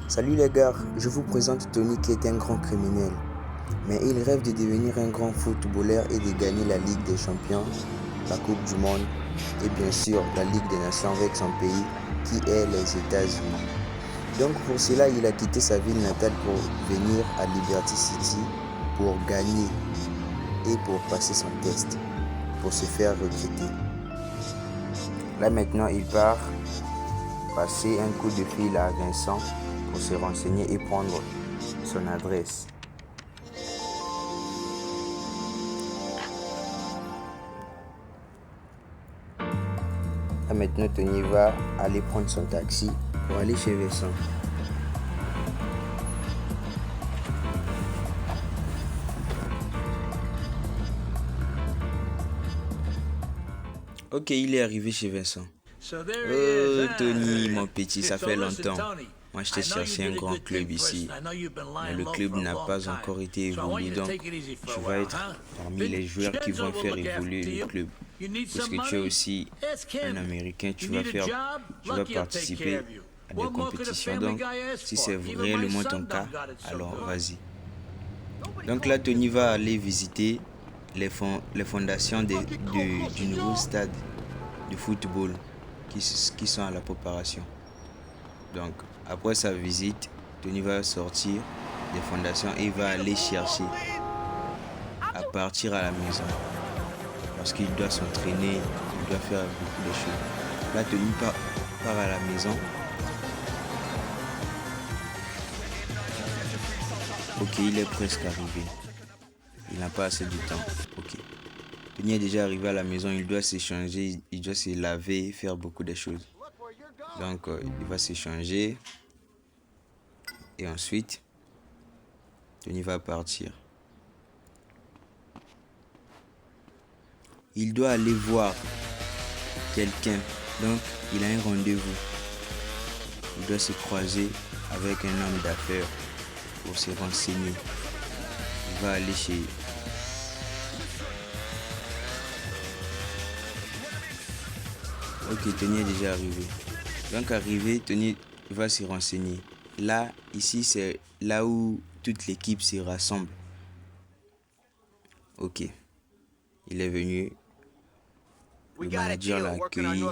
Salut les gars, je vous présente Tony qui est un grand criminel. Mais il rêve de devenir un grand footballeur et de gagner la Ligue des Champions, la Coupe du Monde et bien sûr la Ligue des Nations avec son pays qui est les États-Unis. Donc pour cela, il a quitté sa ville natale pour venir à Liberty City pour gagner et pour passer son test, pour se faire recruter. Là maintenant, il part passer un coup de fil à Vincent pour se renseigner et prendre son adresse. Là maintenant, Tony va aller prendre son taxi pour aller chez Vincent. Ok, il est arrivé chez Vincent. Oh, Tony, mon petit, ça fait longtemps. Moi, je t'ai cherché un grand club ici. Mais le club n'a pas encore été évolué, donc tu vas être parmi les joueurs qui vont faire évoluer le club. Puisque tu es aussi un Américain, tu vas participer à des compétitions. Donc, si c'est réellement ton cas, alors vas-y. Donc là, Tony va aller visiter les fondations du nouveau stade de football qui sont à la préparation. Donc, après sa visite, Tony va sortir des fondations et va aller chercher à partir à la maison. Parce qu'il doit s'entraîner, il doit faire beaucoup de choses. Là, Tony part à la maison. Ok, il est presque arrivé. Il n'a pas assez de temps. Ok. Tony est déjà arrivé à la maison, il doit s'échanger, il doit se laver, faire beaucoup de choses. Donc, il va s'échanger. Et ensuite, Tony va partir. Il doit aller voir quelqu'un. Donc, il a un rendez-vous. Il doit se croiser avec un homme d'affaires pour se renseigner. Il va aller chez... Ok, Tony est déjà arrivé. Donc, arrivé, Tony va se renseigner. Là, ici, c'est là où toute l'équipe se rassemble. Ok. Il est venu. Le manager l'a accueilli.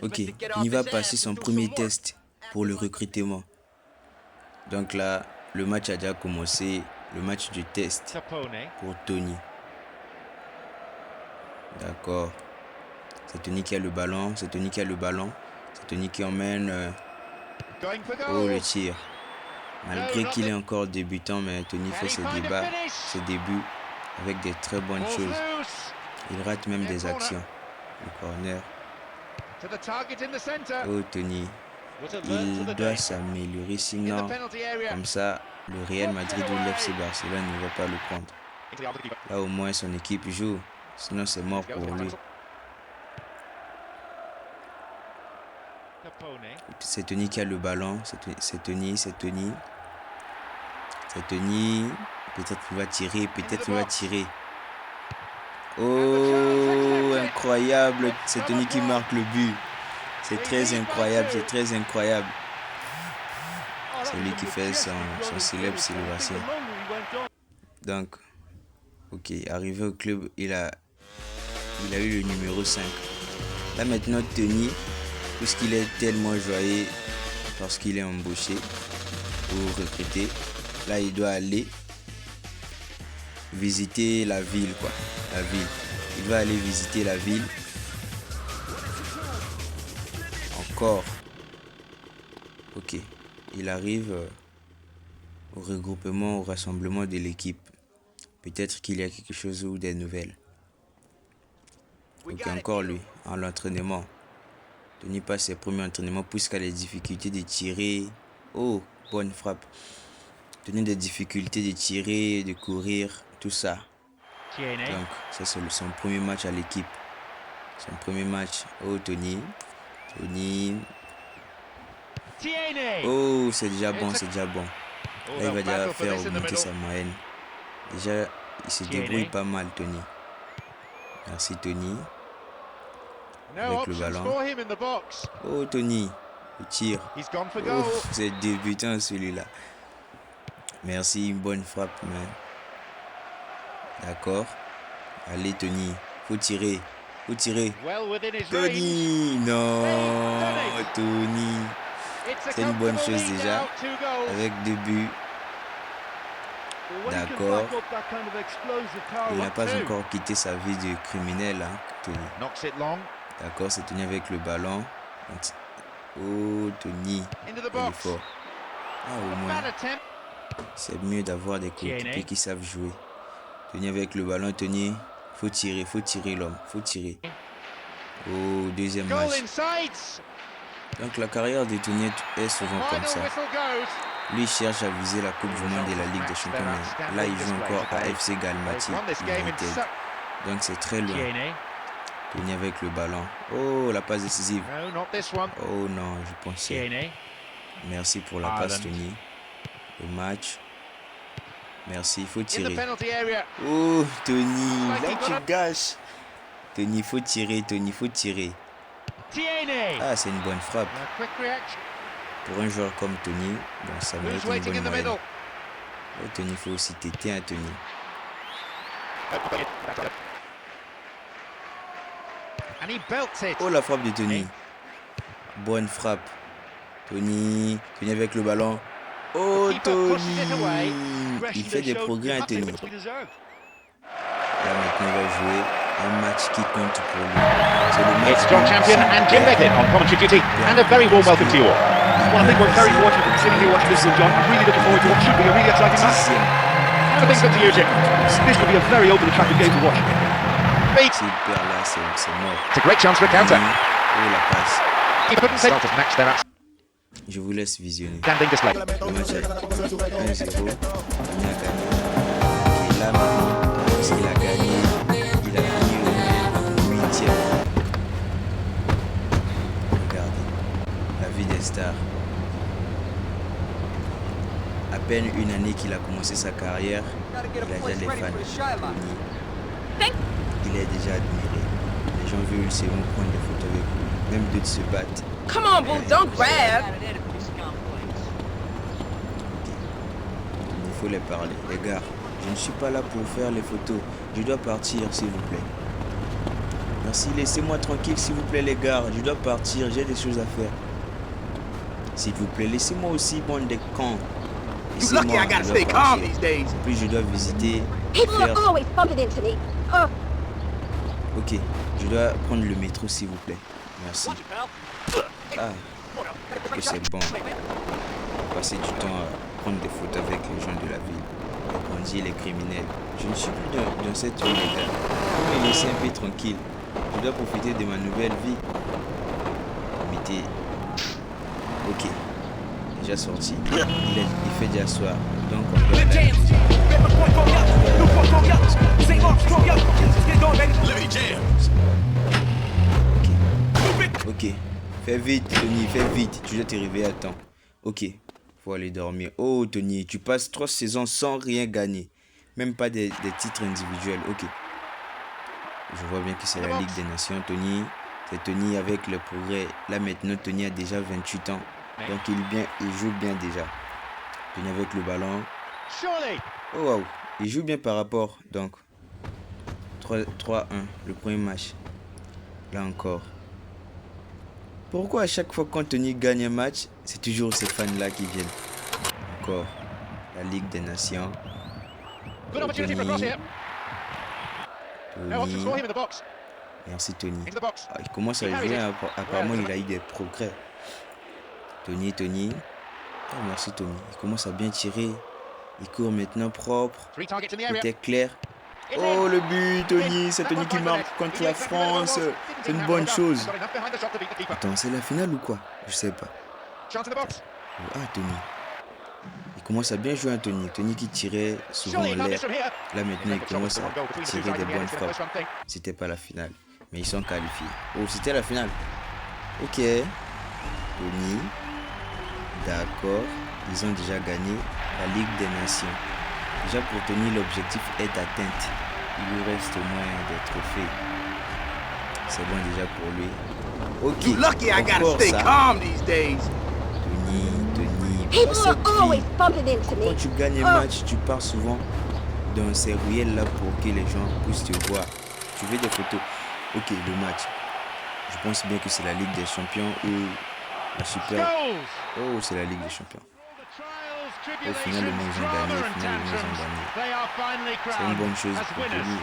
Ok, il va passer son premier test pour le recrutement. Donc là, le match a déjà commencé. Le match du test pour Tony. D'accord. C'est Tony qui a le ballon. C'est Tony qui a le ballon. C'est Tony qui emmène. Oh, le tir. Malgré qu'il est encore débutant, mais Tony fait ses débuts avec des très bonnes choses. Il rate même des actions. Le corner. Oh, Tony. Il doit s'améliorer, sinon, comme ça, le Real Madrid ou l'FC Barcelone ne va pas le prendre. Là, au moins, son équipe joue. Sinon, c'est mort pour lui. C'est Tony qui a le ballon. C'est Tony. Peut-être qu'il va tirer. Oh, incroyable. C'est Tony qui marque le but. C'est très incroyable. C'est lui qui fait son célèbre célébration. Donc, ok, arrivé au club, il a eu le numéro 5. Là maintenant, Tony, puisqu'il est tellement joyeux parce qu'il est embauché pour recruter, là il doit aller visiter la ville, quoi. La ville. Il va aller visiter la ville. Encore. Ok. Il arrive au regroupement, au rassemblement de l'équipe. Peut-être qu'il y a quelque chose ou des nouvelles. Ok, encore lui, en l'entraînement. Tony passe ses premiers entraînements puisqu'il a des difficultés de tirer. Oh, bonne frappe. Tony a des difficultés de tirer, de courir, tout ça. Donc, ça c'est son premier match à l'équipe. Son premier match. Oh, Tony. Oh, c'est déjà bon. Là, il va déjà faire augmenter sa moyenne. Déjà, il se débrouille pas mal, Tony. Merci, Tony. avec le ballon. Oh, Tony, le tir. Oh, c'est débutant celui-là. Merci, une bonne frappe, man. D'accord. Allez, Tony, faut tirer. Faut tirer. Tony, non, Tony. C'est une bonne chose déjà. Avec 2 buts. D'accord. Il n'a pas encore quitté sa vie de criminel, hein, Tony. D'accord, c'est Tony avec le ballon. Oh, Tony. Il est fort. Ah, au moins. C'est mieux d'avoir des coéquipiers qui savent jouer. Tony avec le ballon, Tony. Faut tirer l'homme. Faut tirer. Oh, deuxième match. Donc la carrière de Tony est souvent comme ça. Lui cherche à viser la Coupe du Monde et la Ligue des Champions. Là, il joue encore à FC Galmati United. Donc c'est très loin. Tony avec le ballon. Oh, la passe décisive. Oh non, je pensais. Merci pour la passe, Tony. Le match. Merci, il faut tirer. Oh, Tony, là tu gâches. Tony, faut tirer, Tony, faut tirer. Ah, c'est une bonne frappe. Pour un joueur comme Tony, bon, ça mérite une bonne moyenne. Oh, Tony, faut aussi têter, hein, Tony. Oh, la frappe de Tony. Bonne frappe. Tony avec le ballon. Oh, Tony. Il fait des progrès, hein, Tony. Là, maintenant, il va jouer un match qui compte pour lui. C'est le match. It's strong champion and Jim Beckett on commentary duty, and a very warm welcome to you all. Well, I think we're very fortunate to sit here watching this one, John. I'm really looking forward to what should be a really exciting match. How do things look to you, Jim? This will be a very open, attractive game to watch. S'il perd là, c'est mort. It's a great chance for a counter. Oh, la passe. He couldn't say to match their Je vous laisse visionner. standing display. Le match est 1-0. On a gagné. Et là maintenant, parce qu'il a gagné, il a fini au 8e. Regardez, la vie des stars. À peine une année qu'il a commencé sa carrière, il a déjà les fans. Il est déjà admiré. Les gens veulent seulement prendre des photos avec lui. Même d'autres se battent. Come on, boo, don't grab. Il faut les parler. Les gars, je ne suis pas là pour faire les photos. Je dois partir, s'il vous plaît. Merci, laissez-moi tranquille, s'il vous plaît, les gars. Je dois partir, j'ai des choses à faire. S'il vous plaît, laissez-moi aussi, bande de cons. Laissez-moi, je dois partir. Puis je dois visiter. Faire... Ok, je dois prendre le métro, s'il vous plaît. Merci. Ah, que c'est bon. Passer du temps à prendre des photos avec les gens de la ville, les bandits et les criminels. Je ne suis plus dans cette vie, les gars. Vous me laissez un peu tranquille. Je dois profiter de ma nouvelle vie. Mettez. Ok. Déjà sorti. Il fait déjà soir. Donc on doit aller. Ok. Fais vite, Tony, fais vite. Tu dois t'arriver à temps. Ok. Faut aller dormir. Oh, Tony, tu passes 3 saisons sans rien gagner. Même pas des titres individuels. Ok. Je vois bien que c'est la Ligue des Nations, Tony. C'est Tony avec le progrès. Là, maintenant, Tony a déjà 28 ans. Donc, il joue bien déjà. Tony avec le ballon. Oh, waouh. Il joue bien par rapport. Donc, 3-1. Le premier match. Là encore. Pourquoi à chaque fois quand Tony gagne un match, c'est toujours ces fans-là qui viennent? Encore. La Ligue des Nations. Oh, Tony. Merci Tony. Ah, il commence à jouer. Apparemment, il a eu des progrès. Tony. Oh, merci Tony. Il commence à bien tirer. Il court maintenant propre. C'était clair. Oh, le but, Tony. C'est Tony qui marque contre la France. C'est une bonne chose. Attends, c'est la finale ou quoi? Je sais pas. Ah, Tony. Il commence à bien jouer, Tony. Tony qui tirait souvent en l'air. Là, maintenant, il commence à tirer des bonnes frappes. C'était pas la finale. Mais ils sont qualifiés. Oh, c'était la finale. Ok. Tony. D'accord. Ils ont déjà gagné la Ligue des Nations. Déjà pour Tony, l'objectif est atteint. Il lui reste au moins des trophées. C'est bon déjà pour lui. Ok. Lucky I gotta Encore stay ça. calm these days. Tony. People Pas are cette always fille. bumping into me. Quand tu gagnes un match, tu pars souvent dans ces ruelles là pour que les gens puissent te voir. Tu veux des photos? Ok, le match. Je pense bien que c'est la Ligue des Champions ou la Super. Oh, c'est la Ligue des Champions. Au final, le monde ont gagné. Au final, le monde ont gagné. C'est une bonne chose pour Tony.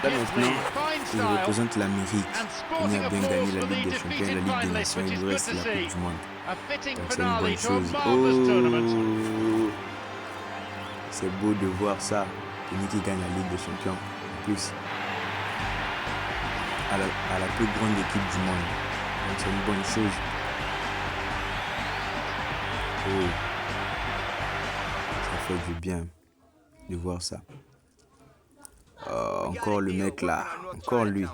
Là maintenant, il représente l'Amérique. On a bien gagné la Ligue des Champions, la Ligue des Nations. Il lui reste la Coupe du Monde. Donc c'est une bonne chose. Oh, c'est beau de voir ça. Tony qui gagne la Ligue des Champions. En plus, à la plus grande équipe du monde. Donc c'est une bonne chose. Oh, ça fait du bien de voir ça. Encore le mec là, encore lui.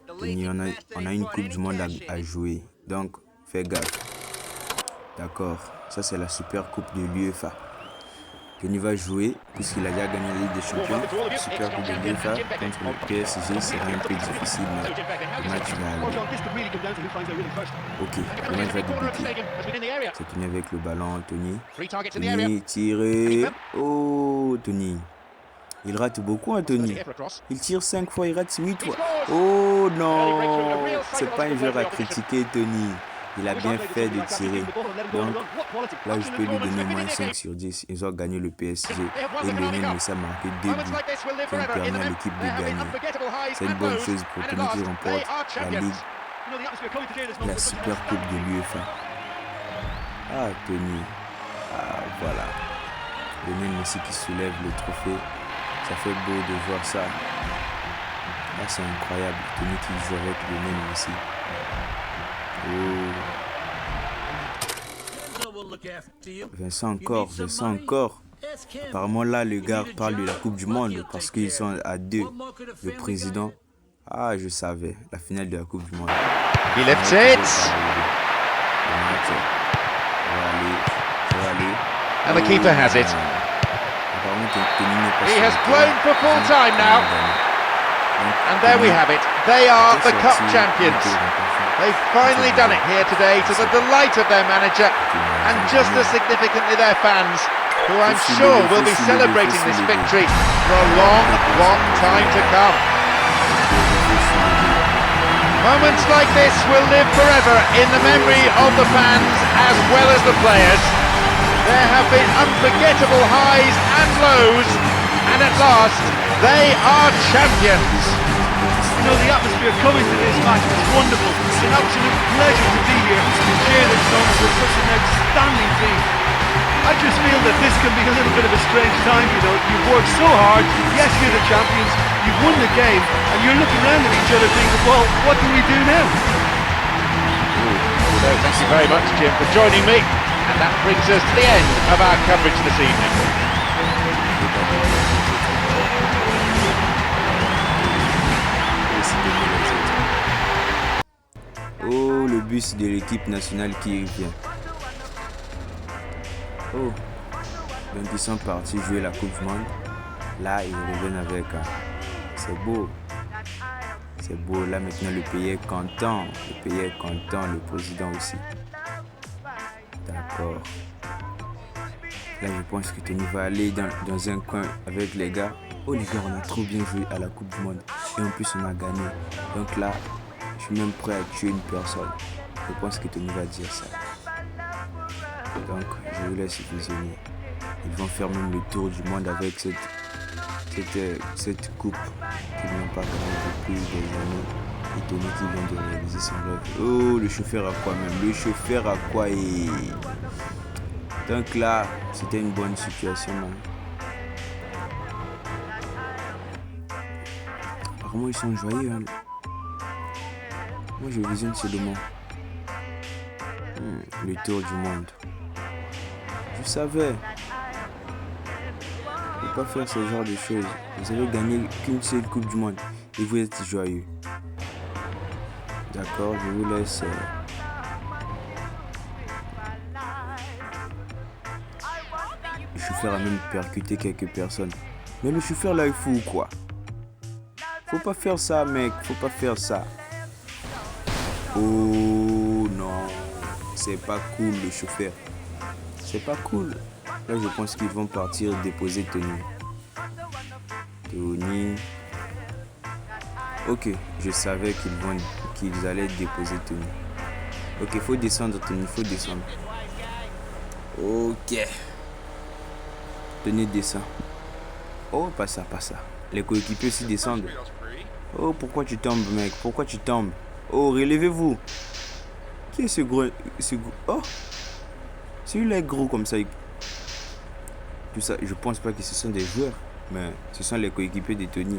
Tony, on a une Coupe du Monde à jouer. Donc, fais gaffe. D'accord, ça c'est la Super Coupe de l'UEFA. Tony va jouer, puisqu'il a déjà gagné la Ligue des Champions. Super Coupe de l'UEFA contre le PSG sera un peu difficile, mais le match va aller. Ok, le match va débuter. C'est Tony avec le ballon, Tony. Tony, tiré. Oh, Tony. Il rate beaucoup, hein, Tony. Il tire 5 fois, il rate 8 fois. Oh non, c'est pas un joueur à critiquer, Tony. Il a bien fait de tirer. Donc, là, je peux lui donner moins 5 sur 10. Ils ont gagné le PSG. Et Lionel Messi a marqué 2 buts qui ont permis à l'équipe de gagner. C'est une bonne chose pour Tony qui remporte la Ligue, la Super Coupe de l'UEFA. Ah, Tony. Ah, voilà. Lionel Messi qui soulève le trophée. Ça fait beau de voir ça. Là, c'est incroyable. Tony qui joue avec Lionel Messi. Vincent encore. Apparemment là le gars parle de la Coupe du Monde parce qu'ils sont à 2. Le président. Ah, je savais. La finale de la Coupe du Monde. He lifts it. And the keeper has it. He has blown for full time now. And there we have it. They are the cup champions. They've finally done it here today to the delight of their manager and just as significantly their fans, who I'm sure will be celebrating this victory for a long, long time to come. Moments like this will live forever in the memory of the fans as well as the players. There have been unforgettable highs and lows, and at last, they are champions. You know, the atmosphere coming to this match was wonderful. It's an absolute pleasure to be here and share this moment with such an outstanding team. I just feel that this can be a little bit of a strange time, you know. You've worked so hard, yes, you're the champions, you've won the game, and you're looking around at each other thinking, well, what do we do now? So thank you very much, Jim, for joining me, and that brings us to the end of our coverage this evening. Oh, le bus de l'équipe nationale qui revient. Oh, donc ils sont partis jouer la Coupe du Monde. Là, ils reviennent avec. C'est beau. C'est beau. Là, maintenant, le pays est content. Le pays est content. Le président aussi. D'accord. Là, je pense que Tony va aller dans un coin avec les gars. Oh, les gars, on a trop bien joué à la Coupe du Monde. Et en plus, on a gagné. Donc là, je suis même prêt à tuer une personne. Je pense que Tony va dire ça. Donc, je vous laisse visionner. Ils vont faire même le tour du monde avec cette coupe qu'ils n'ont pas gagnée depuis des années. Et Tony qui vient de réaliser son rêve. Oh, le chauffeur à quoi même? Le chauffeur à quoi? Et... Donc là, c'était une bonne situation. Apparemment, ils sont joyeux. Hein. Moi, je visionne seulement le tour du monde. Je savais. Je ne peux pas faire ce genre de choses. Vous avez gagné qu'une seule Coupe du Monde et vous êtes joyeux. D'accord, je vous laisse. Le chauffeur a même percuté quelques personnes. Mais le chauffeur là, il fout ou quoi? Faut pas faire ça, mec. Faut pas faire ça. Oh non. C'est pas cool, le chauffeur. C'est pas cool. Là, je pense qu'ils vont partir déposer Tony. Tony. Ok, je savais qu'ils allaient déposer Tony. Ok, faut descendre, Tony. Faut descendre. Ok. Tony descend. Oh, pas ça, pas ça. Les coéquipiers aussi descendent. Oh, pourquoi tu tombes, mec? Pourquoi tu tombes? Oh, relevez-vous. Qui est ce gros... Oh, celui-là est gros comme ça. Tout ça, je pense pas que ce sont des joueurs, mais ce sont les coéquipiers de Tony.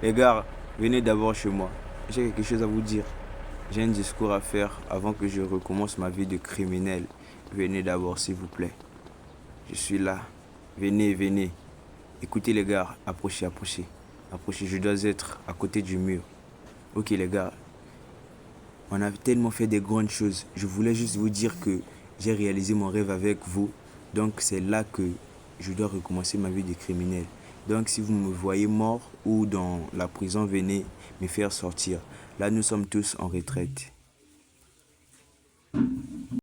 Les gars, venez d'abord chez moi. J'ai quelque chose à vous dire. J'ai un discours à faire avant que je recommence ma vie de criminel. Venez d'abord, s'il vous plaît. Je suis là. Venez, venez. Écoutez les gars, approchez, approchez. Approchez, je dois être à côté du mur. Ok les gars, on a tellement fait des grandes choses. Je voulais juste vous dire que j'ai réalisé mon rêve avec vous. Donc c'est là que je dois recommencer ma vie de criminel. Donc si vous me voyez mort ou dans la prison, venez me faire sortir. Là nous sommes tous en retraite.